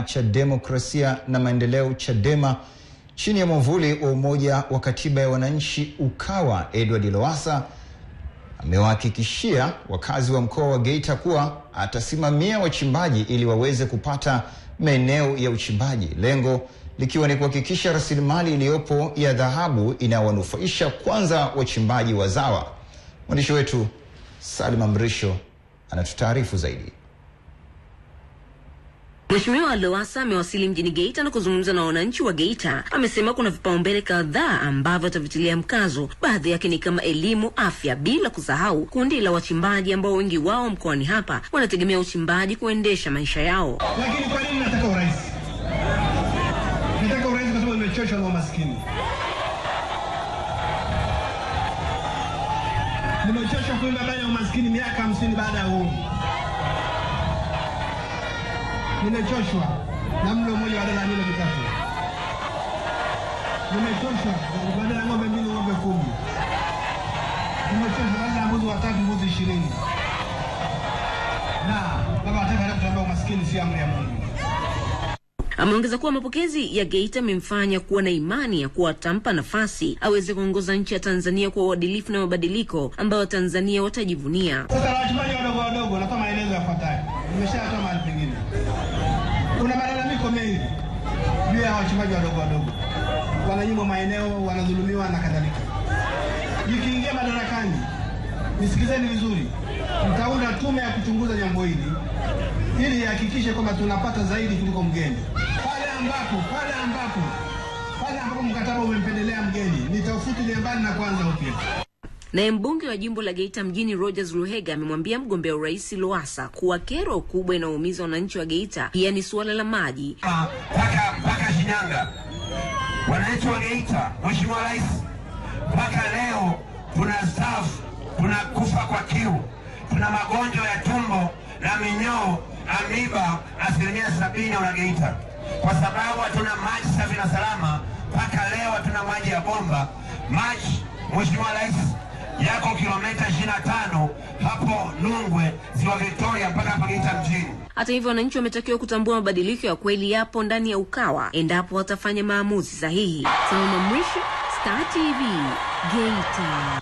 cha Demokrasia na Maendeleo Chadema chini ya mwavuli wa Umoja wa Katiba ya Wananchi Ukawa, Edward Lowassa amewahakikishia wakazi wa mkoa wa Geita kuwa atasimamia wachimbaji ili waweze kupata maeneo ya uchimbaji, lengo likiwa ni kuhakikisha rasilimali iliyopo ya dhahabu inawanufaisha kwanza wachimbaji wazawa. Mwandishi wetu Salima Mrisho anatutaarifu zaidi. Mheshimiwa Lowassa amewasili mjini Geita na kuzungumza na wananchi wa Geita. Amesema kuna vipaumbele kadhaa ambavyo atavitilia mkazo. Baadhi yake ni kama elimu, afya, bila kusahau kundi la wachimbaji ambao wengi wao mkoani hapa wanategemea uchimbaji kuendesha maisha yao. Lakini kwa nini nataka urais? Nataka urais kwa sababu nimechoshwa na umaskini. Nimechoshwa kuimba habari ya umaskini miaka 50 baada ya uhuru. Nimechoshwa na mlo mmoja wa dola milioni 3. Nimechoshwa na badala ya ng'ombe 2 ng'ombe 10. Nimechoshwa badala ya mbuzi 3 mbuzi 20. Na baba ataka kutuambia umaskini si amri ya Mungu. Ameongeza kuwa mapokezi ya Geita yamemfanya kuwa na imani ya kuwa atampa nafasi aweze kuongoza nchi ya Tanzania kwa uadilifu na mabadiliko ambayo Tanzania watajivunia. Sasa wachimbaji wadogo natoa maelezo yafuatayo. Nimeshatoa mahali pengine. Kuna malalamiko mengi juu ya wachimbaji wadogo. Wananyimwa maeneo, wanadhulumiwa na kadhalika. Nikiingia madarakani, nisikizeni vizuri, nitaunda tume ya kuchunguza jambo hili ili ihakikishe kwamba tunapata zaidi kuliko mgeni. Pale ambapo mkataba umempendelea mgeni, nitafutilia mbali na kwanza upya. Naye mbunge wa jimbo la Geita mjini Rogers Luhega amemwambia mgombea urais Lowassa kuwa kero kubwa inaumiza wananchi wa Geita pia ni suala la maji. Mpaka Shinyanga, wananchi wa Geita, Mheshimiwa Rais, mpaka leo tunastaafu, tunakufa kwa kiu, tuna magonjwa ya tumbo na minyoo, amiba 70% wana Geita, kwa sababu hatuna maji safi na salama. Mpaka leo hatuna maji ya bomba. Maji, Mheshimiwa Rais, yako kilomita 25 hapo Nungwe, Ziwa Victoria mpaka hapa Geita mjini. Hata hivyo, wananchi wametakiwa kutambua mabadiliko ya kweli yapo ndani ya Ukawa endapo watafanya maamuzi sahihi. Salima Mrisho, Star TV, Geita.